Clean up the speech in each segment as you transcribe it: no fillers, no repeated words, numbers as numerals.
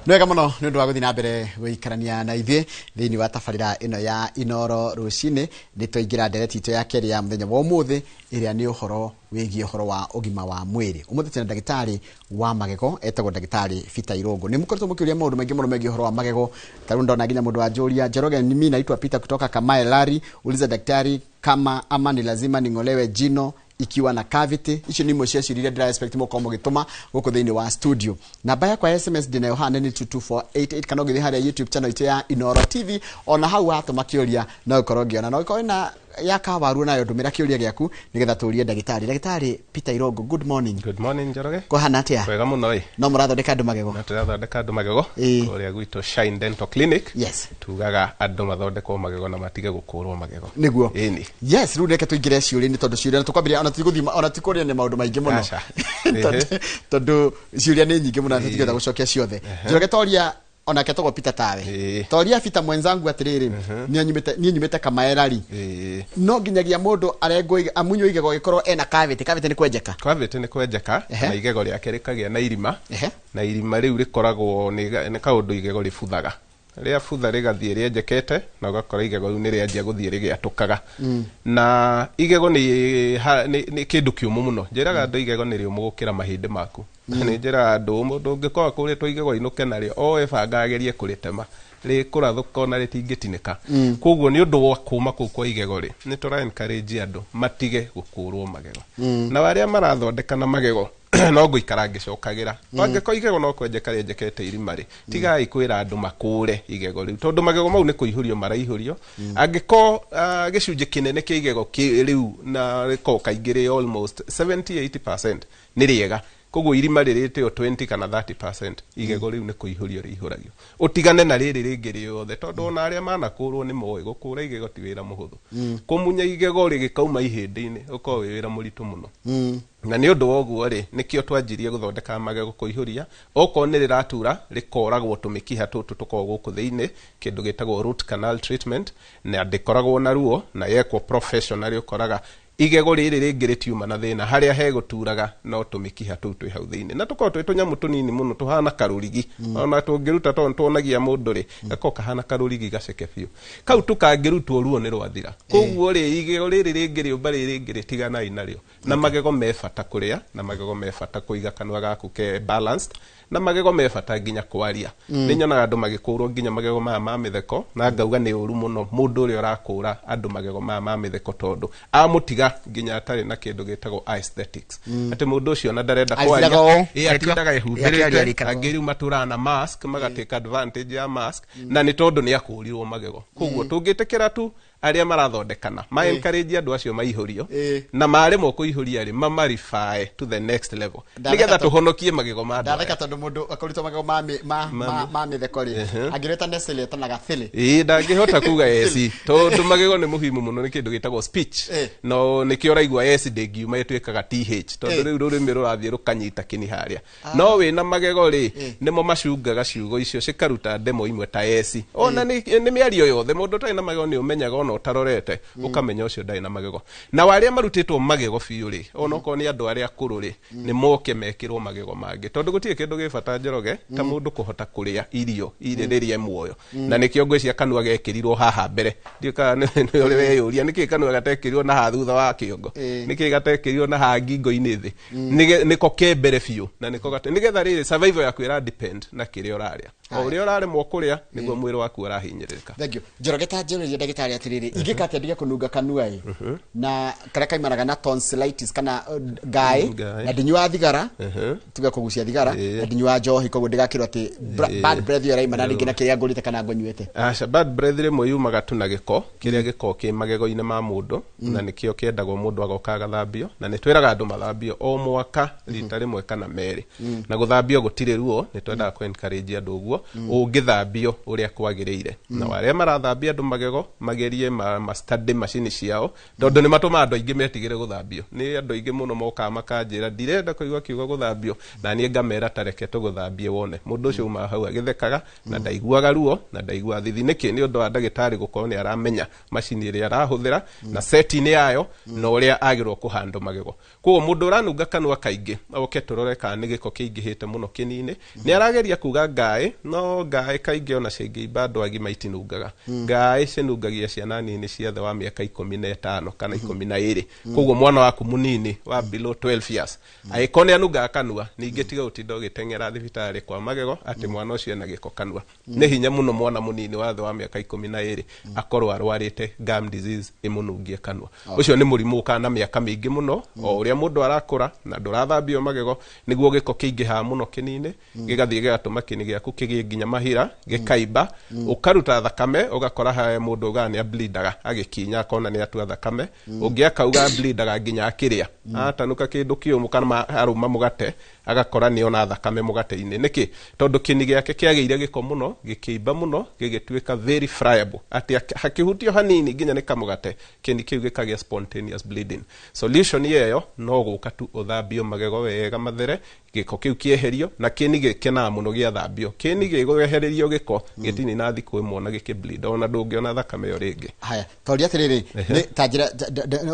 Nwega muno ni undu wa guthina mbere guikarania na ithe thiini wa tabarira ino ya Inoro rucine nitwaingira ndereti itu ya keri ya muthenya wa umuthi iria ni uhoro wigie uhoro wa ugima wa mwiri. Umuthi tena ndagitari wa magego etagwo ndagitari Peter Irungu. Ni mukoretwo mukiuria maundu maingi muno megie uhoro wa magego. Taru ndona nginya mundu wa Julia Njoroge. Mimi naitwa Peter kutoka Kamae Lari. Uliza daktari kama ama ni lazima ningolewe jino ikiwa na cavity. Icio ni imwe cia ciũria iria ndĩra-expect mũkorwo mũgĩtũma gũkũ thĩinĩ wa studio. Namba yakwa ya SMS ndĩ nayo haha nĩ 22488 kana ũgĩthiĩ harĩa YouTube channel itu ya Inoro TV. Ona hau watũma kĩũria no ũkorwo ngĩona. No ũkorwo na ya kawaru nayo ndũmĩra kĩũria gĩaku nĩgetha tũũrie ndagĩtarĩ. Ndagĩtarĩ Peter Irungu, good morning. Good morning Njoroge. Kũhana atĩa? Wega mũno ĩ. No mũrathondeka andũ magego? Na tũrathondeka andũ magego kũrĩa gwitũ Shine Dental Clinic. Yes. Tugaga andũ mathondekwo magego na matige gũkũrwo magego. Nĩguo. Ĩni. Yes, rĩu reke tũingĩre ciũria-inĩ tondũ ciũria tũkwambĩrĩria ona tikũria nĩ maũndũ maingĩ mũno. Tondũ ciũria nĩ nyingĩ mũno na tũtigĩrĩra gũcokia ciothe. Njoroge toria ona ketogwo Peter tawe. Toria Peter mwenzangu atiriri ni nyumite Kamae Lari. No nginyagia mundu arengwo amunyo igego gikorwo ena cavity. Cavity ni kwenjeka. Cavity ni kwenjeka na igego riake rikagia na irima. Na irima riu rikoragwo ni kaundu igego ributhaga. Ria futha rigathie rienjekete na ugakora igego riu ni rianjia guthie rigiatukaga. Na igego ni kindu kiumu muno. Njiraga andu igego ni riumu gukira mahindi maku. Ni njira andu mundu ungikorwo kuritwo igego inuke nario o ebanga agerie kuritema rikurathuka na ritingitinika. Koguo ni undu wa kuma kuu kwa igego ri ni tura encourage andu matige gukurwo magego. Na waria marathondeka na magego no guikara ngicokagira. Wangeko igego no kwenjeka rienjekete irima ri. Tigai kwira andu makure igego riu tondu magego mau ni kuihurio maraihurio. Angiko gicunji kinene kia igego riu na riko kaingire almost 70-80% ni riega. Koguo irima ririte o 20 kana 30% igego riu ni kuihurio rihuragio. Utigane na riri ringi riothe tondu ona aria manakurwo ni moe gukura igego ti wira muhuthu. Kumunya igego rigikauma ihindi-ini uko wira muritu muno. Na ni undu woguo ri nikio twanjirie guthondeka magego kuihuria oko ni riratura rikoragwo tumikiha tutu tuko guku thiini kindu gitagwo root canal treatment na ndikoragwo na ruo na yekwo professional ukoraga igego riri ringi ritiuma na thina haria heguturaga no tumikiha tu twi hau thiini na tuko twi tunyamu tunini muno tuhana karurigi ona tungiruta tuonagia mundu ri gako kahana karurigi gaceke biu kau tukangirutwo ruo ni rwathira koguo ri igego riri ringi riumba riri ringi ritigana inario na magego mebata kuria na magego mebata kuiga kanua gaku ke balanced na magego mebata nginya kwaria ni nyonaga andu magikurwo nginya magego ma mitheko na ngauga ni uru muno mundu uri urakura andu magego ma mitheko tondu amutiga nginya atari na kindu gitagwo aesthetics ati mundu ucio na ndarenda kwaria atindaga ehumbirite angiru matura na mask magateka advantage ya mask na ni tondu ni akurirwo magego koguo tungitekera tu aria marathondekana ma encourage andu acio maihurio na maremwo kuihuria ri mamarify to the next level nigetha tuhonokie magego ma andu ndatheka tondu mundu akurito magego ma mitheko ri angireta nesele tanaga thili ndangihota kuga esi tondu magego ni muhimu muno ni kindu gitagwo speech no nikio raigwa esi ndengiuma itwikaga th tondu riu rurimi rurathie rukanyita kini haria no we na magego ri nimo macungaga ciugo icio cikaruta demo imwe ta esi ona ni miario yothe mundu tari na magego ni umenyaga no tarorete ukamenya ucio ndai na magego na waria marutitwo magego biu ri onoko ni andu aria akuru ri ni moke mekirwo magego mangi tondu gutie kindu gibata Njoroge ta mundu kuhota kuria irio iriririe muoyo na nikio ngwiciria kanua gekirirwo haha mbere ndika ni uri weyuria niki kanua gatekirirwo na ha thutha wa kiongo niki gatekirirwo na ha ngingo-ini thi niko kembere biu na niko nigetha riri survival yaku ira depend na kiria uraria o uria uraremwo kuria niguo mwiri waku urahinyirika. Thank you. Njoroge ta njuririe ndagitari atiriri ingikate ndige kununga kanua na kare kaimaraga na tonsillitis kana gai na ndinywa thigara tuga kugucia thigara na ndinywa njohi koguo ndigakirwo ati bad breath yo raima na ringi na kiria ngurite kana ngonyuete bad breath ri moyumaga tu na giko kiria giko ki magego-ini ma mundu na nikio kiendagwo mundu agoka gathambio na ni twiraga andu mathambio o mwaka rita rimwe kana meri na guthambio gutire ruo ni twendaga ku encourage andu uguo ungithambio uria kwagirire na waria marathambia andu magego magerie matige ma study machine ciao tondu ni matuma andu aingi metigire guthambio ni andu aingi muno moka makanjira ndirenda kuigua kiugo guthambio na ni ngamera tareke tuguthambie wone mundu ucio uma hau agithekaga na ndaiguaga ruo na ndaigua thithi niki ni undu wa ndagitari gukorwo ni aramenya machine iria arahuthira na setting yayo na uria agirwo kuhandle magego koguo mundu uranunga kanua kaingi oke turore kana ni giko kiingihite muno kinini ni arageria kuga ngai no ngai kaingi ona cingiimba andu agima itinungaga ngai cinungagia ciana nini ciathe wa miaka 15 kana 12 koguo mwana waku munini wa below 12 years aikone anunga kanua ningi tiga utinda ugitengera thibitari kwa magego ati mwana ucio ena giko kanua ni hinya muno mwana munini wa thwa miaka 12 akorwo arwarite gum disease imunungie kanua ucio ni murimu kana miaka mingi muno o uria mundu arakura na ndurathambio magego niguo giko kiingiha muno kinini gigathie gigatuma kini giaku kigie nginya mahira gikaimba ukaruta thakame ugakora ha mundu gani ableedaga agikinya kona ni atua thakame ungiakauga ableedaga nginya akiria atanuka kindu kiumu kana aruma mugate agakora ni ona thakame mugate-ini niki tondu kini giake kiageire giko muno gikiimba muno gigituika very friable ati hakihutio hanini nginya ni kamugate kini kiu gikagia spontaneous bleeding solution yeyo no guka tu uthambio magego wega mathere giko kiu kieherio na kini gikena muno gia thambio kini giguhererio giko gitini na thiku imwe na gikibleed ona ndungiona thakame yo ringi haya todi atiriri ni tanjira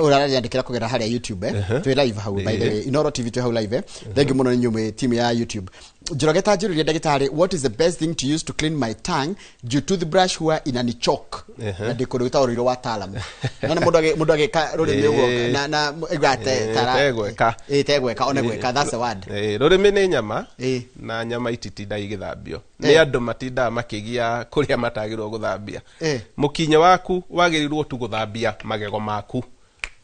urarandikira kugera haria YouTube twi live hau by the way Inoro TV twi hau live thank you muno ni nyume team ya YouTube Njoroge tanjiriria ndagitari what is the best thing to use to clean my tongue due to the brush huwa inanichoke na ndikuruta uriro wa taalamu na mundu ageka rurimi ugo na igate tara tegweka ona gweka that's the word rurimi ni nyama na nyama ititinda igithambio ni andu matinda makigia kuria matagirwo guthambia mukinye waku wagirirwo tu guthambia magego maku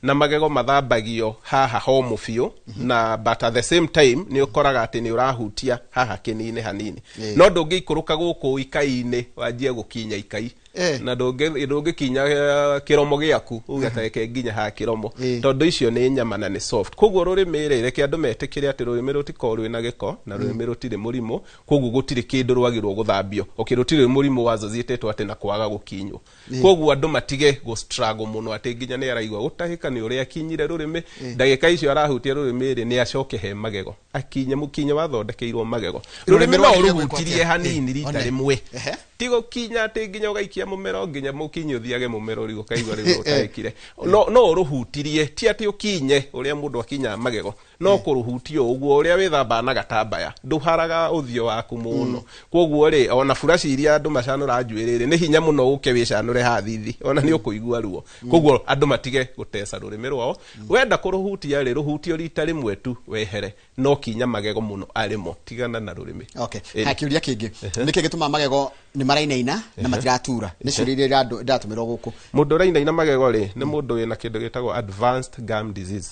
na magego mathambagio haha homu fiu na but at the same time ni ukoraga ati ni urahutia haha kinini hanini no ndungikuruka guku ikai-ini wanjie gukinya ikai na ndungi kinya kiromo giaku ugateke nginya ha kiromo tondu icio ni nyama na ni soft koguo rurimi reke andu metikire ati rurimi rutikorwe na giko na rurimi rutire murimo koguo gutire kindu rwagirwo guthambio okirutire murimo wazozitetwo ati na kwaga gukinywo koguo andu matige go struggle muno ati nginya ni araigwa gutahika ni uria kinyire rurimi ndagika icio arahutia rurimi ri ni acoke he magego akinye mukinye wathondekeirwo magego rurimi no ruhutirie hanini rita rimwe tigo kinya ati nginya ugaikia mumero nginya mukinyi uthiage mumero rigo kaigwa rigo utaikire no ruhutirie ti ati ukinye uria mundu akinya magego no kuruhutio uguo uria withamba na gatambaya nduharaga uthio waku muno koguo ri ona furashi iria andu macanura njuiriri ni hinya muno uke wicanure hathithi ona ni ukuigua ruo koguo andu matige gutesa rurimi rwao wenda kuruhutia ri ruhutio rita rimwe tu wehere no kinya magego muno arimo tigana na rurimi okay hakiuria kingi niki gituma magego ni marainaina na matiratura ni ciuria andu ndatumirwo guku mundu rainaina magego ri ni mundu wina kindu gitagwo advanced gum disease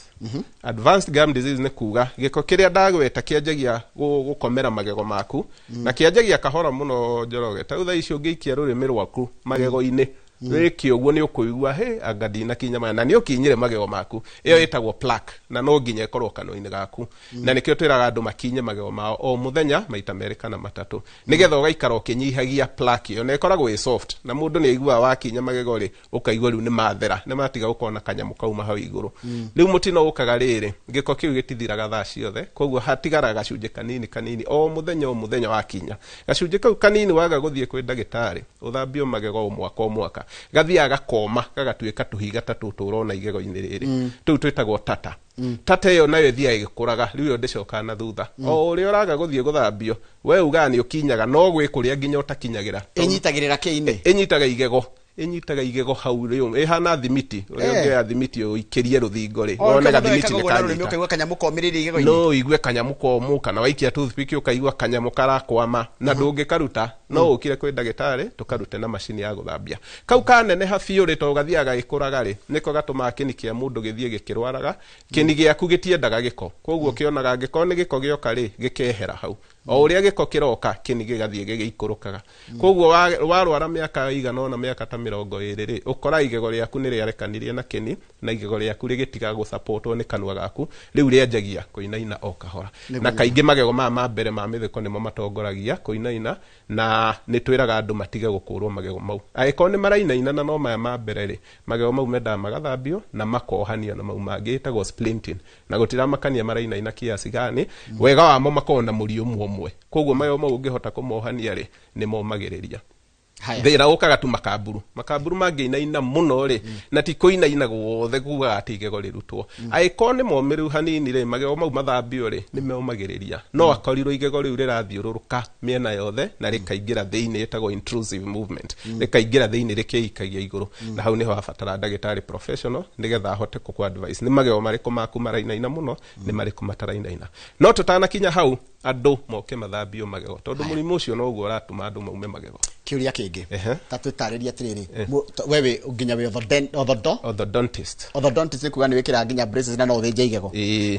advanced gum disease ni kuga giko kiria ndagweta kianjagia gukomera magego maku na kianjagia kahora muno Njoroge ta utha icio ngiikia rurimi rwaku magego-ini wiki uguo ni ukuigua agadina kinya na ni ukinyire magego maku iyo itagwo plaque na no nginya ikorwo kanua-ini gaku na nikio twiraga andu makinye magego mao o muthenya maita meri kana matatu nigetha ugaikara ukinyihagia plaque iyo na ikoragwo soft na mundu ni aigua wakinya magego ri ukaigua riu ni mathera ni matiga ukona kanyamu kauma hau iguru riu mutino ukaga riri giko kiu gitithiraga thaa ciothe koguo hatigara gacunje kanini o muthenya wakinya gacunje kau kanini waga guthie kwi ndagitari uthambio magego umwaka gathiaga koma gagatuika tuhiga tatu turona igego-ini riri tu twitagwo tata tata iyo nayo thia igikuraga riu ndicoka na thutha o uri uraga guthie guthambio we ugani ukinyaga no gwikuria nginya utakinyagira inyitagirira kiini inyitaga igego hau riu ihana thimiti uria thimiti uikirie ruthingo ri wona gathimiti ni kanyita ukaigua kanyamu komiriri igego-ini no igue kanyamu komu kana waikia toothpick ukaigua kanyamu karakwama na ndungikaruta no ukire kwi ndagitari tukarute na machine ya guthambia kau kanene habiu ri to gathiaga gikuraga ri niko gatuma kini kia mundu githie gikirwaraga kini giaku gitiendaga giko koguo kionaga giko ni giko gioka ri gikehera hau o uria giko kiroka kini gigathie gigikurukaga koguo warwara miaka igana na miaka ta 20 ri ukora igego riaku ni riarekanirie na kini na igego riaku rigitiga gu supportwo ni kanua gaku riu rianjagia kuinaina o kahora na kaingi magego ma mbere ma mithiko nimo matongoragia kuinaina na ni twiraga andu matige gukurwo magego mau aiko ni marainaina na no maya ma mbere ri magego mau menda magathambio na makohanio na mau mangitagwo splinting na gutira makania marainaina kiasi gani wega wamo makona murio mwe koguo magego mau ungihota kumohania ri ni momagiriria thira ukaga tu makaburu manginaina muno ri na ti kuinaina guothe kuga ati igego rirutwo aiko ni momiru hanini ri magego mau mathambio ri ni momagiriria no akorirwo igego riu rirathiururuka miena yothe na rikaingira thiini itago intrusive movement rikaingira thiini rikiikagia iguru na hau niho abatara ndagitari professional nigetha ahote ku advice ni magego mariku maku marainaina muno ni mariku matarainaina no tutana kinya hau andu moke mathambio magego tondu murimu ucio no guo ratuma andu maume magego kiuria kingi tatu tarĩria atiriri wewe nginya we orthodontist kuga ni wikira nginya braces na no thĩnja igego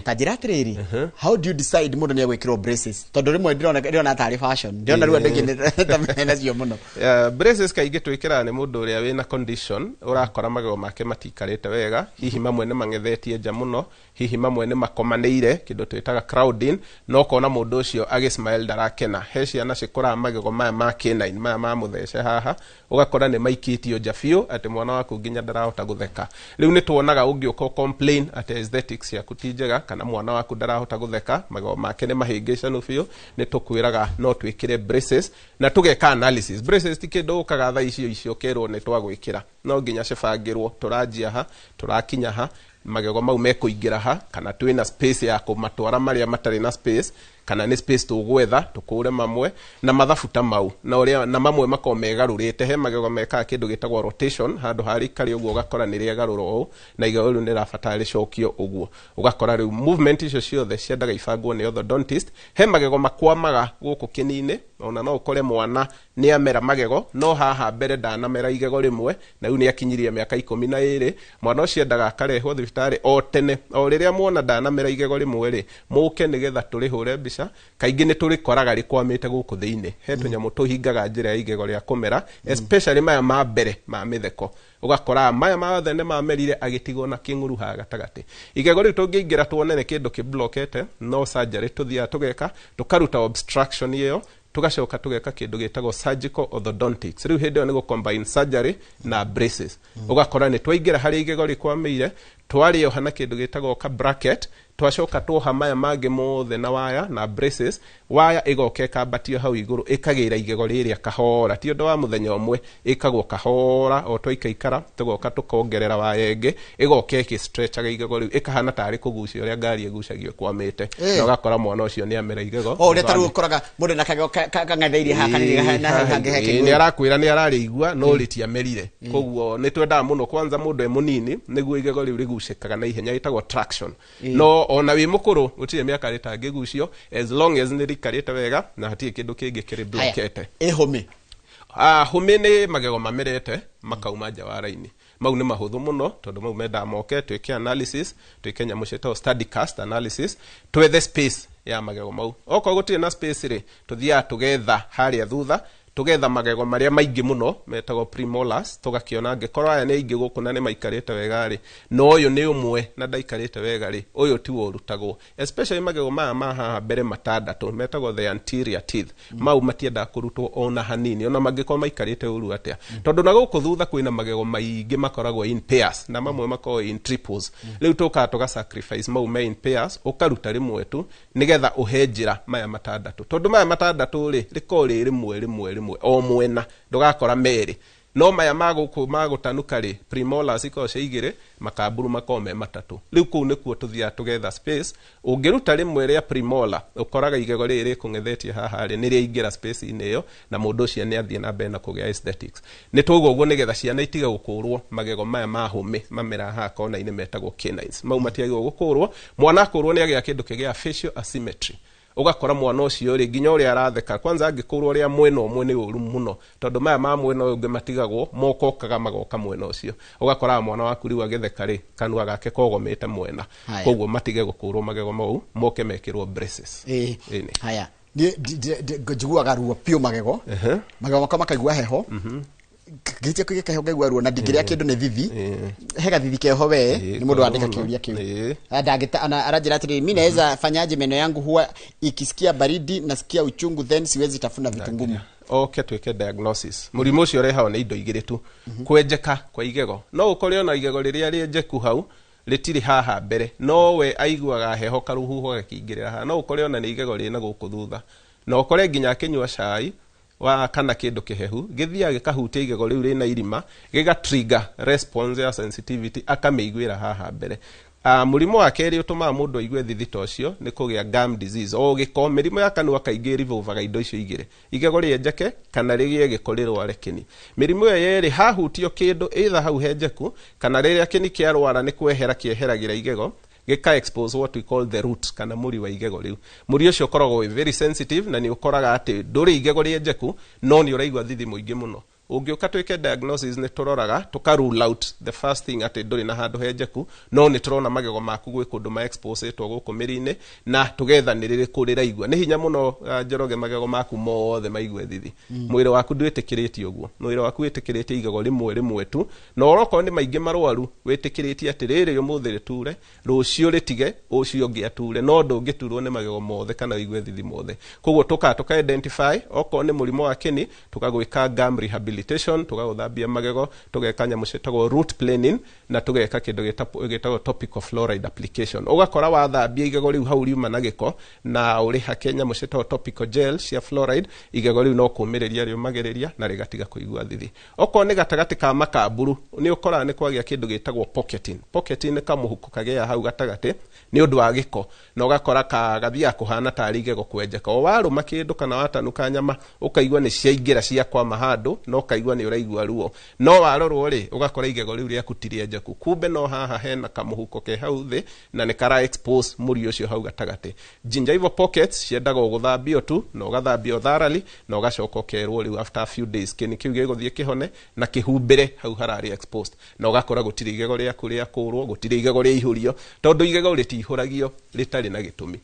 ta njira atiriri how do you decide mundu ni gwikirwo braces tondu rimwe ndirona tari fashion ndirona riu andu ngi nacio muno braces kaingi twikira ni mundu uria wina condition urakora magego make matikarite wega hihi mamwe ni mangethetie nja muno hihi mamwe ni makomaneire kindu twitaga crowding no kona mundu ucio agismile darakena he ciana cikora magego maya ma K9 maya ma muthece haha ugakora ni maikitio nja biu ati mwana waku nginya ndarahota gutheka riu ni tuonaga ungiuka complain ati aesthetics ya kutinjega kana mwana waku ndarahota gutheka magego make ni mahingicanu biu ni tukwiraga no twikire braces na tugeka analysis braces tikindu ukaga tha icio kerwo ni twagwikira no nginya cibangirwo turanjia ha turakinya ha magego mau mekuingira ha kana twina space ya kumatwara maria matari na space kana ni space tugwetha tukure mamwe na mathafuta mau na uria na mamwe makomegarurite he magego meka kindu gitagwo rotation handu hari kari uguo ugakora ni ria garuro na igego riu ni rabatara ricokio uguo ugakora riu movement icio ciothe ciendaga ibangwo ni orthodontist he magego makwamaga guku kinini ona no ukore mwana ni amera magego no haha mbere ndanamera igego rimwe na riu ni akinyirie miaka 12 mwana ucio endaga akarehwo thibitari o tene o riria mwana ndanamera igego rimwe ri muke nigetha turihure mbica kaingi ni turikoraga rikwamite guku thiini he tunyamu tuhingaga njira ya igego ria kumera especially maya ma mbere ma mitheko ugakora maya maothe ne mamerire agitigwo na kinguru ha gatagati igego riu tungiingira tuonene kindu kiblockete no surgery tuthia tugeka tukaruta obstruction iyo tugacoka tugeka kindu gitagwo surgical orthodontics riu hindi ni go combine surgery na braces ugakora ni twaingira hari igego rikwamire twari yo hana kindu gitagwo ka bracket twacoka tuha maya mangĩ mothe na waya na braces waya igoke kambatio hau iguru ikagira igego riria kahora ti undu wa muthenya umwe ikagwo kahora o twaikaikara tugoka tukongerera waya ingi igoke ki stretch aga igego riu ikahana tari kugucia uria ngari igucagio kwamite na ugakora mwana ucio ni amera igego o uria taru ukoraga mundu na kagego kangatheirie hakanire na hange heke ni arakwira ni ararigua no ritia merire koguo ni twendaga muno kwanza mundu e munini niguo igego riu rigucikaga na ihenya itagwo traction no ona wi mukuru utire miaka ritangigucio as long as ni rikarite wega na hatie kindu kingi kiri blockete home home ni magego mamerete makauma nja wa raini mau ni mahuthu muno tondu mau menda moke twike analysis twike nyamu citao study cast analysis twethe space ya magego mau oko gutire na space ri tuthia tugetha haria thutha tugetha magego maria maingi muno metagwo premolars tugakiona ngekorwa aya ni ingi guku na ni maikarite wega ri no uyu ni umwe na ndaikarite wega ri uyu ti worutagwo especially magego maya haha mbere matandatu metagwo the anterior teeth mau matienda kurutwo ona hanini ona mangiko maikarite uru atia tondu na guku thutha kwina magego maingi makoragwo in pairs na mamwe makoragwo in triples riu tuga sacrifice mau me in pairs ukaruta rimwe tu nigetha uhenjira maya matandatu tondu maya matandatu ri rikori rimwe o mwena ndugakora meri no maya magutanuka ri premolars ikoce igire makaburu makome matatu riu ku nikuo tuthia tugetha space ungiruta rimwe ria premolar ukoraga igego riri kungethetie haha ri ni riingira space ineyo na mundu ucio ni athie na mbere na kugia aesthetics ni tugo uguo nigetha ciana itige gukurwo magego maya ma home mamera ha kona ine metagwo K9s mau matiagwo gukurwo mwana akurwo ni agia kindu kigia facial asymmetry ugakora mwana ucio ri nginya uri aratheka kwanza angikurwo ria mwena umwe ni uru muno tondu maya ma mwena ungi matigagwo mokokaga magoka mwena ucio ugakora mwana waku riu agitheka ri kanua gake kogomete mwena koguo matige gukurwo magego mau moke mekirwo braces haya njiguaga ruo pio magego magego makwa makaigua heho gitia kugika heho ngaigua ruo na ndingiria kindu ni thithi hega thithi keho we ni mundu andika kiuria kiu ndagita ana arajira atiri mimi naweza fanyaje meno yangu huwa ikisikia baridi nasikia uchungu then siwezi tafuna vitu ngumu. Okay, tweke diagnosis. Murimu ucio rehawo ni indo igire tu. Kwenjeka kwa igego. No ukore ona igego riria rienjeku hau ritiri haha mbere. No we aiguaga heho karuhuho gakingirira ha. No ukore ona ni igego rina guku thutha. No ukore nginya akinywa cai wa kana kindu kihehu githia gikahutia igego riu rina irima giga trigger response ya sensitivity akameiguira haha mbere. Murimu wa keri utuma mundu aigue thithito cio ni kugia gum disease o giko mirimu ya kanua kaingi rivuvaga indo icio igire igego rienjeke kana rigie gikorirwo arekini mirimu yo yeri hahutio kindu either hau henjeku kana riria kini kiarwara ni kwehera kieheragira igego gika expose what we call the root kana muri wa igego riu muri ucio koragwo very sensitive na ni ukoraga ati nduri igego rienjeku no ni uraigwa thithi muingi muno ungiuka twike diagnosis ni turoraga tuka rule out the first thing ati nduri na handu henjeku no ni turona magego maku gwi kundu ma expose to guku mirine na tugethanirire kurira igwa ni hinya muno njoroge magego maku mothe maigwe thithi mwiri waku ndwitikiritie uguo mwiri waku witikiritie igego rimwe tu no oroko ni maingi marwaru witikiritie ati riri umuthi riture rucio ritige ucio ngiature no ndungiturwo ni magego mothe kana igwe thithi mothe koguo tuka identify oko ni murimo wa kini tukagwika gum rehabilitation tugathambia magego tugekanya mucetagwo root planing na tugeka kindu gitagwo topical fluoride application ugakora wathambia igego riu hau riuma na giko na uri hakenya mucetagwo topical gel cia fluoride igego riu no kumiriria riumagiriria na rigatiga kuigua thithi oko ni gatagati ka makamburu ni ukora ni kwagia kindu gitagwo pocketing kamuhuko kagea hau gatagati ni undu wa giko na ugakora gathia kuhana tari igego kwenjeka o waruma kindu kana watanuka nyama ukaigua ni ciaingira cia kwa mahandu no kaigua ni uraigua ruo no warorwo ri ugakora igego riu ria kutirie njeku kumbe no haha hena kamuhuko ke hau thi na ni kara expose muri ucio hau gatagati gingival pockets ciendaga guthambio tu no gathambio thoroughly no gacoka kerwo riu after a few days kini kiu giguthie kihone na kihumbire hau harari exposed no gakora gutiri igego ria kuria kurwo gutiri igego ria ihurio tondu igego ritihuragio ritari na gitumi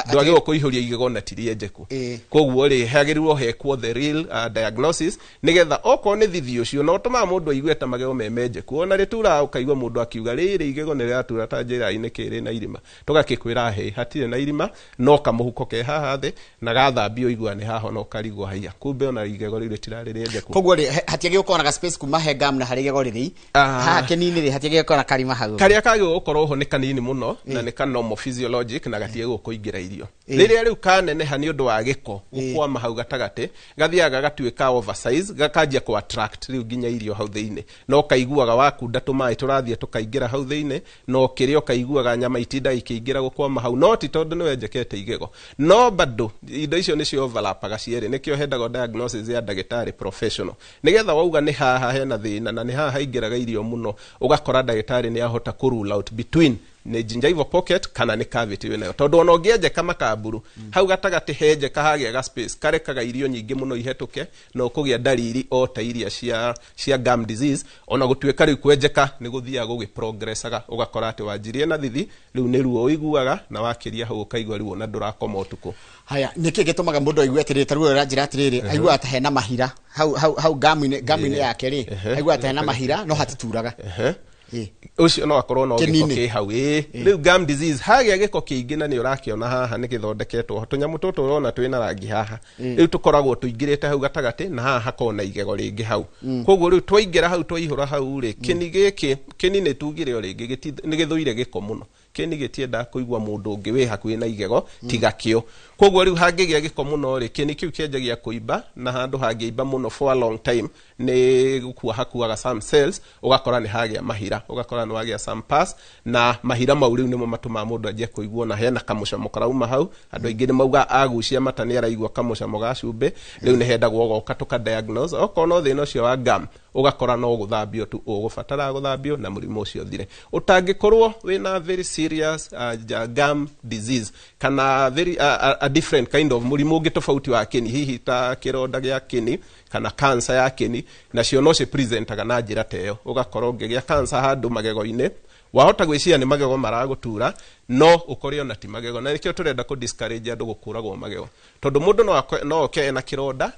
ndwagirwo kuihuria igego na tirienjeku koguo ri hagirirwo hekwo the real diagnosis nigetha oko ni thithi ucio no tuma mundu aigue ta magego memenjeku ona ritura ukaigua mundu akiuga riri igego ni riratura ta njira ine kiri na irima tugakikwira he hatire na irima no kamuhuko ke haha thi na gathambio igua ni haho no karigwa haya kumbe ona igego riri tirarienjeku koguo ri hatiage gukora ga space kuma he gam na hari igego riri haha kinini ri hatiage gukora karima hau karia kagio gukorwo ho ni kanini muno na ni normal physiologic na gatie gukuingira irio riria riu kaneneha ni undu wa giko ukwama hau gatagati gathiaga gatuika oversize gakanjia ku attract riu ginya irio hau thiine no kaiguaga wakunda tumai turathie tukaingira hau thiine no kirio kaiguaga nyama itinda ikiingira gukwama hau no ti tondu ni wenjekete igego no bado indo icio ni cio overlapaga ciere nikio hendago diagnosis ya ndagitari professional nigetha wauga ni haha hena thina na ni haha ingiraga irio muno ugakora ndagitari ni ahota ku rule out between ni gingival pocket kana ni cavity winayo tondu ono ngienje kama kaburu hau gatagati henje kahagia ga space karekaga irio nyingi muno ihetuke no kugia dalili o ta iria cia gum disease ona gutuika riu kwenjeka ni guthia gugiprogressaga ugakora ati wanjirie na thithi riu ni ruo uiguaga na wakiria hau ukaigua ruo na ndurakoma utuku haya niki gitumaga mundu aigue atiri taruo ranjira atiri aigua ata hena mahira hau gum-ini yake ri aigua ata hena mahira no hatituraga ucio no akorwo no giko ki hau riu gum disease hagia giko kiingi na ni urakiona haha ni githondeketwo tunyamu tutu urona twina rangi haha riu tukoragwo tuingirite hau gatagati na haha hakona igego ringi hau koguo riu twaingira hau twaihura hau ri kini giki kini ni tugire o ringi ni githuire giko muno kini gitienda kuigwa mundu ungi wi hakuhi na igego tiga kio koguo riu hangigia giko muno ri kini kiu kienjagia kuimba na handu hangiimba muno for a long time ni gukua hakuaga some cells ugakora ni hagia mahira ugakora ni wagia some pus na mahira mau riu nimo matuma mundu ajie kuigwa na hena kamucamo karauma hau andu aingi ni mauga agucia mata ni araigwa kamucamo ga cumbe riu ni hendagwo goka tuka diagnose okono thina ucio wa gum ugakora no guthambio tu ugubatara guthambio na murimu ucio thire utangikorwo wina very serious gum disease kana very a different kind of murimu ungi tofauti wa kini hihi ta kironda gia kini kana cancer ya kini na cio no se presentaga na njira teyo ugakorwo ngigia cancer handu magego-ini wahota gwiciria ni magego maragutura no ukore ona ti magego na nikio turenda ku discourage andu gukuragwo magego tondu mundu no oke na kironda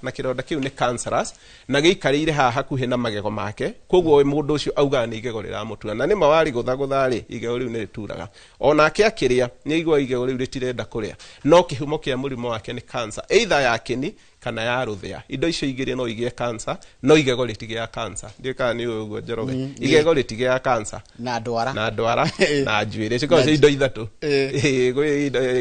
kiu ni cancerous na giikarire haha hakuhi na magego make koguo mundu ucio auga ni igego riramutura na ni mawari guthaguthari igego riu ni rituraga onake akiria ni igwa igego riu ritirenda kuria no kihumo kia murimo wake ni cancer either ya kini kana ya ruthia indo icio igiri no igie cancer no igego ritige cancer ndika ni uguo Njoroge igego ritige ya cancer na ndwara na njuire ciko indo ithatu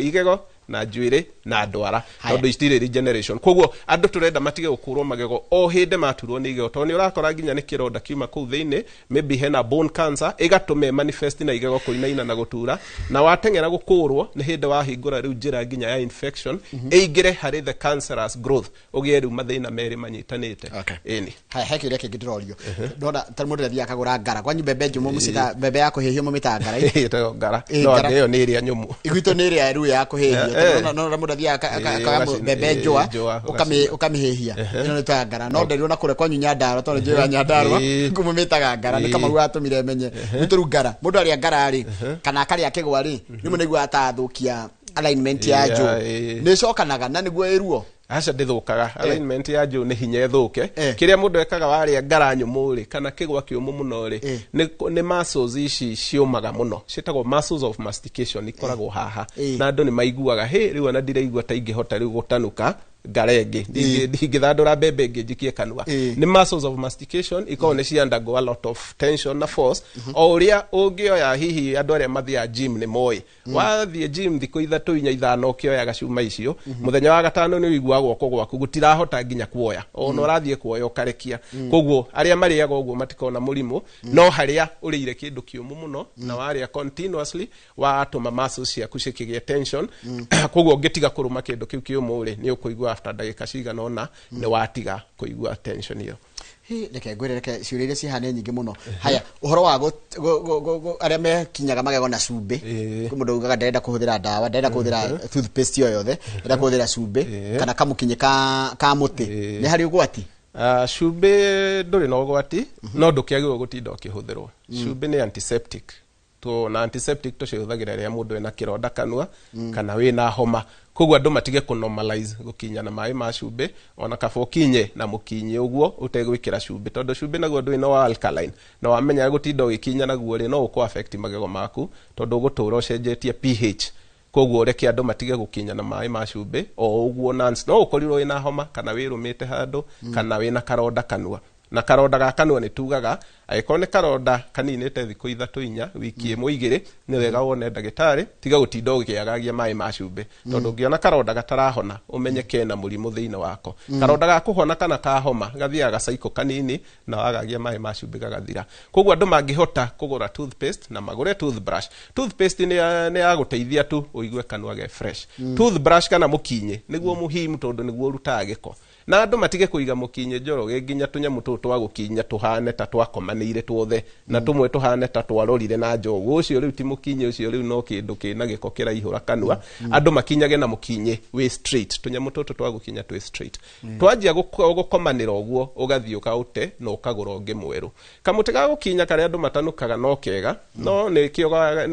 igego na njuire na ndwara tondu istire regeneration koguo andu turenda matige gukurwo magego o hinde maturwo ni igego toni urakora ginya ni kironda kiuma kuu thiini maybe hena bone cancer igatume manifest na igego kuinaina na gutura na watengera gukurwo ni hinde wahingura riu njira ginya ya infection eigire hari the cancerous growth ugie riu mathina meri manyitanite ini hekire kingidirorio ndona tamundo thia akagura ngara kwanyu bebe njumu musita bebe yako hehio mumita ngara ito ngara no ndio ni iria nyumu igwito ni iria riu ya kuhehia no mundo thia akaga bebe njua ukamihehia ino ni ta ngara no nderio na kure kwanyu Nyandaro tondu njira Nyandarua ngumumitaga ngara ni kama watumire menye guturu ngara mundu ari ngara ari kana akari akigwa ri ni munigwa atathukia alignment ya jo ni cokanaga na niguo iruo aca ndithukaga alignment ya jo ni hinya ithuke kiria mundu ekaga wari ngara nyumuri kana kigwa kiumu muno ri ni muscles ici ciumaga muno citagwo muscles of mastication ikoragwo haha na andu ni maiguaga riu ana ndiraigua ta ingihota riu gutanuka garenge ndingithandura bebe ngijikie kanua ni muscles of mastication ikone ci undergo a lot of tension na force o uria ungioya hihi andu aria mathia gym ni moi wathie gym thiko ithatu inya ithano ukioya gacuma icio muthenya wa gatano ni uigua guoko gwaku gutirahota nginya kuoya ono rathie kuoya ukarekia koguo aria mariaga uguo matikona murimu no haria urire kindu kiumu muno na waria continuously watuma muscles ciaku cikigia tension koguo ngitiga kuruma kindu kiu kiumu ri ni ukuigua after ndagika cigana ona ni watiga kuigua tension iyo reke ngwireke ciuria cihane nyingi muno haya uhoro wa aria mekinyaga magego na cumbi mundu ugaga ndenda kuhuthira ndawa ndenda kuhuthira toothpaste yo yothe ndenda kuhuthira cumbi kana kamukinye ka muti ni hari ugwati cumbi nduri no ugwati no ndukiagirwo gutinda ukihuthirwo cumbi ni antiseptic to na antiseptic to cihuthagira ria mundu ena kironda kanua kana wina homa koguo andu matige ku normalize gukinya na mai ma cumbi ona kabo kinye na mukinye uguo utegwikira cumbi tondu cumbi naguo ndu ino alkaline na wamenya gutinda ugikinya naguo ri no uko affect magego maku tondu gutura ucenjetie pH koguo reke andu matige gukinya na mai ma cumbi o uguo nance no ukorirwo ina homa kana wirumite handu kana wina karonda kanua na karonda ga kanua ni tugaga aikone karonda kaninite thiko ithatu inya wiki imwe igiri ni wega wone ndagitari tiga gutinda ugiagagia mai ma cumbi tondu ngiona karonda gatarahona umenye kena murimu thiini wako karonda ga kuhona kana ka homa gathiaga cycle kanini na wagagia mai ma cumbi gagathira koguo andu mangihota kugura toothpaste na magure toothpaste ni ya guteithia tu uigue kanua ge fresh toothbrush kana mukinye niguo muhimu tondu niguo rutaga giko na andu matige kuiga mukinye Njoroge nginya tunyamu twa gukinya tuhane ta twakomanire tuothe na tumwe tuhane ta twarorire na njogu ucio riu ti mukinye ucio riu no kindu kina giko kiraihura kanua andu makinyage na mukinye we straight tunyamu twa gukinya twi straight twanjia gukomanira uguo ugathiuka ute no ukagura ungi mweru kamuti ga gukinya kare andu matanukaga no kega no ni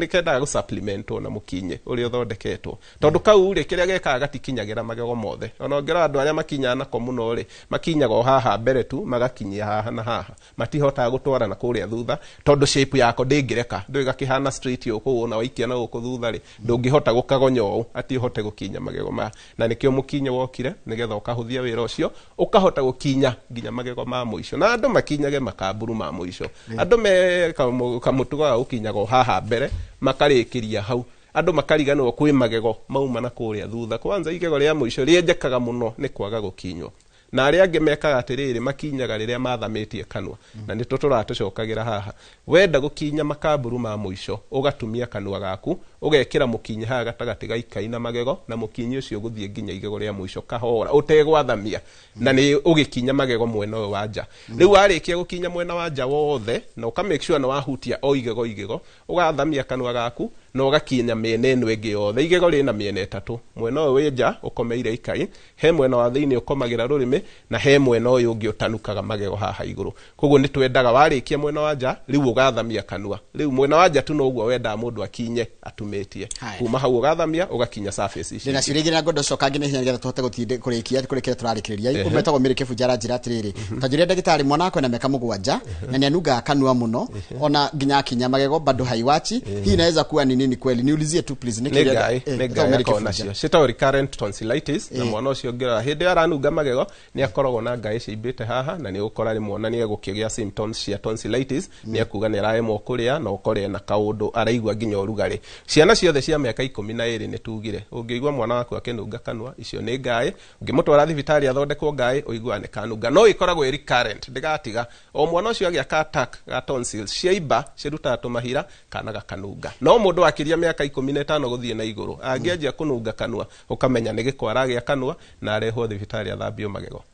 kenda gu supplement na mukinye uri uthondeketwo tondu kau ri kiria gekaga gatikinyagira magego mothe ona ngira andu aria makinyana muno ri makinyaga haha mbere tu magakinyia haha na haha matihota gutwara na kuria thutha tondu shape yako ndingireka ndwiga kihana straight yo kuona waikia na guku thutha ri ndungihota gukagonyo ati hote gukinya magego ma na nikio mukinye wokire nigetha ukahuthia wira ucio ukahota gukinya nginya magego ma muico na andu makinyage makamburu ma muico andu me kamutuga ukinyaga haha mbere makarikiria hau andu makariganwo kwi magego mauma na kuria thutha kwanza igego ria muico rienjekaga muno ni kwaga gukinywo na aria ange mekaga atiriri makinyaga riria mathamitie kanua na nito turatucokagira haha wenda gukinya makamburu ma muico ugatumia kanua gaku ugekira mukinye haga gatagati gaikaina magego na mukinye ucio guthie nginya igego ria muico kahora utegwathamia na ni ugikinya magego mwena uyu wanja riu arikia gukinya mwena wanja wothe na uka make sure na wahutia o igego ugathamia kanua gaku no gakinya mĩena ĩno ĩngĩ yothe. Igego rĩna mĩena ĩtatũ, mwena ũyũ wĩ nja ũkomeire ikai, he mwena wa thĩinĩ ũkomagĩra rũrĩmĩ, na he mwena ũyũ ũngĩ ũtanukaga magego haha igũrũ. Koguo nĩ twendaga warĩkia mwena wa nja, rĩu ũgathamia kanua. Rĩu mwena wa nja tu no ũguo wendaga mũndũ akinye atumĩtie. Kuma hau ũgathamia ũgakinya surface ici. Ndĩna ciũria ingĩ na ngondo coka nginya hinya nĩgetha tũhote gũtinde kũrĩkia tũrarĩkĩrĩria. Ũmetagwo Mary Kĩbunja aranjĩra atĩrĩrĩ, ta njũria ndagĩtarĩ mwana wakwa ena mĩaka 7 na nĩanungaga kanua mũno, ona nginya akinya magego bado haiwachi. Hii inaweza kuwa ni nini kweli? Niulizie tu please. Nĩngai akona cio. Citagwo recurrent tonsillitis, na mwana ũcio ngĩra hĩndĩ aranunga magego nĩ akoragwo na ngaĩ ciimbĩte haha, na nĩ ũkora rĩ mwana nĩ egũkĩgĩa symptoms cia tonsillitis, nĩ akuga nĩ araremwo kũrĩa na ũkorĩa na kaũndũ araigua nginya ũrugarĩ. Ciana ciothe cia mĩaka 12 nĩ tugire ũngĩigua mwana waku akĩnunga kanua, icio nĩ ngaĩ. Ũngĩmũtwara thibitarĩ athondekwo ngaĩ, ũiguaga nĩ kanunga. No ĩkoragwo recurrent, ndĩgatiga o mwana ũcio agĩa attack ga tonsils ciaimba cirutaga tũmahira kana gakanunga. No mũndũ wakĩria mĩaka 15 gũthiĩ na igũrũ angĩanjia kũnunga kanua, ũkamenya nĩ gĩko aragĩa kanua na arehwo thibitarĩ athambio magego.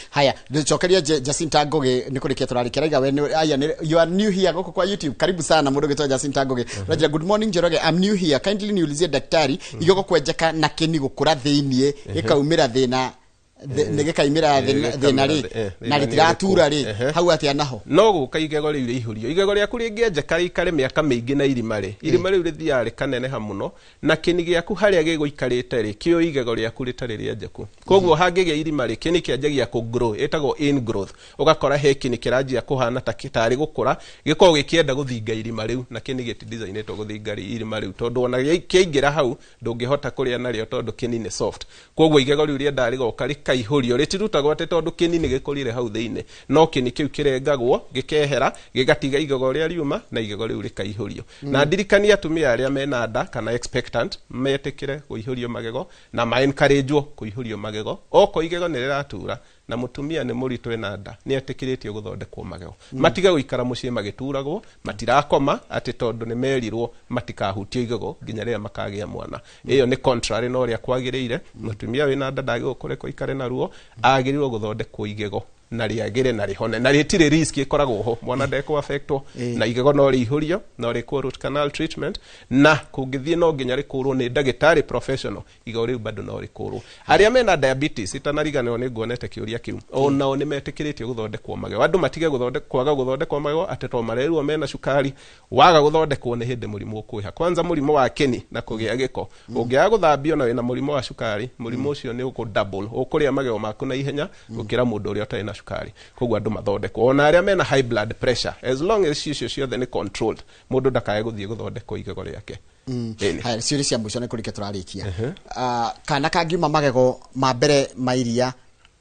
Haya, ndochokeria Jacinta Ngoge nĩkũrĩkia tũrarĩkĩra we you are new here gũkũ kwa YouTube. Karibu sana mũndũ gĩtwa Jacinta Ngoge. Rajia, good morning Njoroge, I'm new here, kindly niulizie daktari igego kwenjeka na kĩni gũkũra thĩinĩ gĩkaumĩra thĩna nĩgĩkaimĩra thĩna rĩ na rĩtiratura rĩ hau atĩa naho. No gũka igego rĩu rĩihũrio, igego rĩaku rĩngĩenjeka rĩikare mĩaka mĩingĩ na irima rĩu rĩthiaga rĩkaneneha mũno, na kĩni gĩaku harĩa gĩgũikarĩte rĩ kĩo igego rĩaku rĩtarĩ rĩenjeku. Koguo hangĩgĩa irima rĩ kĩni kĩanjagia kũgrow, ĩtagwo ingrowth. Ũgakora he kĩni kĩranjia kũhana ta kĩtarĩ gũkũra, gĩkoragwo gĩkĩenda gũthinga irima rĩu, na kĩni gĩti-designĩtwo gũthinga irima rĩu, tondũ ona kĩaingĩra hau ndũngĩhota kũrĩa narĩo tondũ kĩni nĩ soft. Koguo igego rĩu rĩendaga rĩgoka ihũrio rĩtirutagwo atĩ tondũ kĩni nĩ gĩkũrire hau thĩinĩ, no kĩni kĩu kĩrengagwo gĩkehera gĩgatiga igego rĩa riuma na igego rĩu rĩkaihũrio. Na ndirikania atumia arĩa mena nda kana expectant metĩkĩre kũihũrio magego na ma encourage kũihũrio magego. Oko igego nĩ rĩratura na mutumia nĩ mũritũ ena nda nĩ etĩkĩrĩtio gũthondekwo magego. Matiga gũikara mũciĩ magĩturagwo, matirakoma atĩ tondũ nĩ merirwo matikahutio igego nginya rĩrĩa makagĩa mwana. Ĩyo nĩ contrary na ũrĩa kwagĩrĩire. Mutumia wĩna nda ndagĩrĩirwo ikare na ruo, agĩrĩirwo gũthondekwo igego na rĩagĩre na rĩhone, na rĩtirĩ risk ĩkoragwo ho. Mwana ndekwo affectwo na igego no rĩihũrio, no rĩkwo root canal treatment, na kũngĩthiĩ no nginya rĩkũrwo nĩ ndagĩtarĩ professional, igego rĩu bado no rĩkũrwo. Arĩa mena diabetes itanariganĩrwo nĩ nguonete kĩũria kĩu, onao nĩ metĩkĩrĩtio gũthondekwo magego. Andũ matige kwaga gũthondekwo magego atĩ to marerwo mena cukari, waga gũthondekwo nĩ hĩndĩ mũrimũ ũkwĩha. Kwanza mũrimũ wa kĩni na kũgĩa gĩko, ũngĩaga gũthambio na wĩna mũrimũ wa cukari, mũrimũ ũcio nĩ ũkũ-double, ũkũrĩa magego maku na ihenya gũkĩra mũndũ ũrĩa ũtarĩ na cukari. Koguo andũ mathondekwo. Ona arĩa mena high blood pressure, as long as icio ciothe nĩ controlled, mũndũ ndakae gũthiĩ gũthondekwo igego rĩake. Haya, ciũria cia mũico nĩkũrĩkia tũrarĩkia. Kana kangiuma magego ma mbere ma iria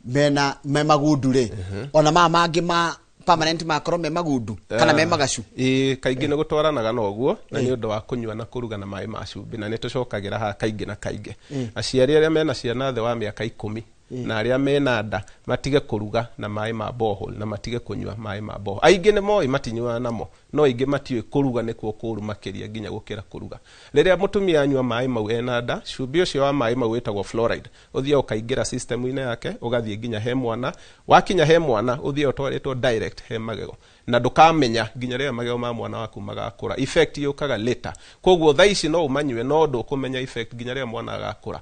mena magundu rĩ, ona mangĩ ma permanent makorwo me magundu kana me magacu. Kaingĩ nĩ gũtwaranaga na ũguo, na nĩ ũndũ wa kũnyua na kũruga na maĩ ma cumbĩ, na nĩ tũcokagĩra haha kaingĩ na kaingĩ. Aciari arĩa mena ciana thĩ wa mĩaka 10 na arĩa mena nda matige kũruga na maĩ ma borehole na matige kũnyua maĩ ma borehole. Aingĩ nĩ moĩ matinyuaga namo, no aingĩ matiũĩ kũruga nĩkuo kũru makĩria nginya gũkĩra kũruga. Rĩrĩa mũtumia anyua maĩ mau ena nda, cumbĩ ũcio wa maĩ mau wĩtagwo fluoride, ũthiaga ũkaingĩra system-inĩ yake, ũgathiĩ nginya he mwana, wakinya he mwana ũthiaga ũtwarĩtwo direct he magego, na ndũkamenya nginya rĩrĩa magego ma mwana waku magakũra. Effect yũkaga later. Koguo thaa ici no ũmanyue, no ndũkũmenya effect nginya rĩrĩa mwana agakũra.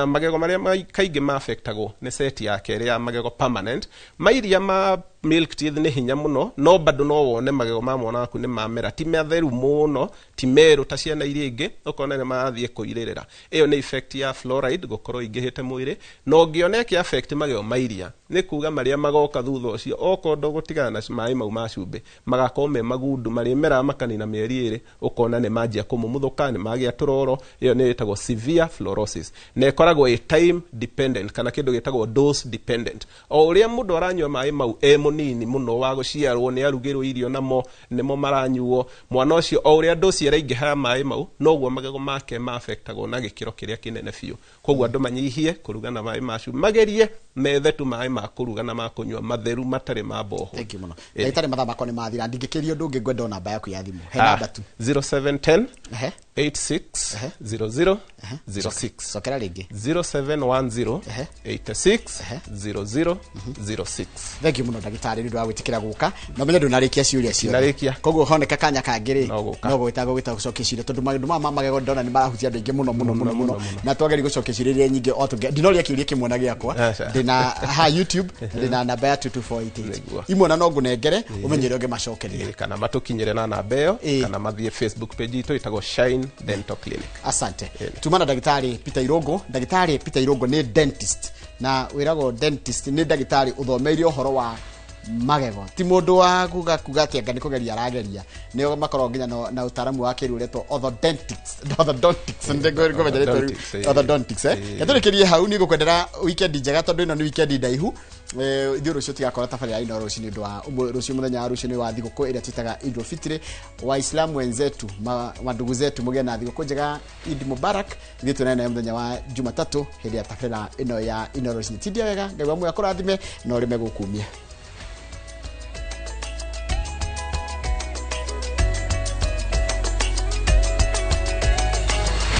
Magego marĩa kaingĩ ma affectagwo nĩ set ya kerĩ ya magego permanent. Mairia ma milk teeth nĩ hinya mũno, no bado no wone magego ma mwana waku nĩ mamera, ti matheru mũno, ti meru ta ciana iria ingĩ, ũkona nĩ marathiĩ kũirĩrĩra. Ĩyo nĩ effect ya fluoride gũkorwo ingĩhĩte mwĩrĩ. No ngĩona ĩkĩ affect magego mairia, nĩ kuga marĩa magoka thutha ũcio, okorwo ndũgũtigana na maĩ mau ma cumbĩ, magakorwo me magundu marĩmera makanina mĩeri 2, ũkona nĩ manjia kũmumuthũka, nĩ magĩa tũroro. Ĩyo nĩ ĩtagwo severe fluorosis, na ĩkoragwo time dependent kana kĩndũ gĩtagwo dose dependent. O ũrĩa mũndũ aranyua maĩ mau mũnini mũno wa gũciarwo nĩ arugĩrwo irio namo nĩmo maranyuo, mwana ũcio o ũrĩa dosi ĩraingĩha maĩ mau noguo magego make ma affectagwo na gĩkĩro kĩrĩa kĩnene biũ. Koguo andũ manyihie kũruga na maĩ ma cumbĩ, magerie methe tu maĩ ma kũruga na ma kũnyua matheru matarĩ ma boho. Thank you mũno. Ndagĩtarĩ mathaa makwa nĩ mathira, ndingĩkĩrio ũndũ ũngĩ ngwenda namba yaku ya thimũ. He namba tu 0710 860006 sokera rĩngĩ 0710860006. Thank you muno ndagĩtarĩ nĩ ũndũ wa gwĩtĩkĩra gũka na menye ndũnarĩkia ciũria ciothe narĩkia koguo honeka kanya kangĩ no gwĩta gũcokia ciũria tondũ maũndũ ma magego ndona nĩ marahutia andũ aingĩ mũno na twageri gũcokia ciũria iria nyingĩ o tũngĩ ndinoria kĩũria kĩmwe na gĩakwa ndĩna ha YouTube ndĩna namba ya 22488 imwe na no ngũnengere ũmenyere ũngĩmacokeria kana matũkinyĩre na namba ĩyo kana mathiĩ Facebook page itũ ĩtagwo Shine Dental Clinic. Asante. Tumana ndagĩtarĩ Peter Irũngũ. Ndagĩtarĩ Peter Irũngũ nĩ dentist na wĩragwo dentist nĩ ndagĩtarĩ ũthomeire ũhoro wa magego ti mũndũ wa kuga atĩ anga nĩ kũgeria arageria nĩo makorwo nginya na ũtaaramu wa kĩrĩu ũretwo orthodontics yatũrĩkĩrie hau nĩ gũkwendera weekend njega tondũ ĩno nĩ weekend ndaihu ithuĩ rũciũ tigakora tabarĩra ĩno rũciũ nĩ ũndũ wa rũciũ mũthenya wa rũciũ nĩ wa thigũkũ ĩrĩa twĩtaga Eid al-Fitr. Waislamu wenzetu mandugu zetu mũgĩe na thigũkũ njega Eid Mubarak. Ithuĩ tuonane mũthenya wa Jumatatu hĩndĩ ya tabarĩra ĩno ya Inooro Rũcinĩ. Tindia wega Ngai wa muoyo akũrathime na ũrĩme gũkumia.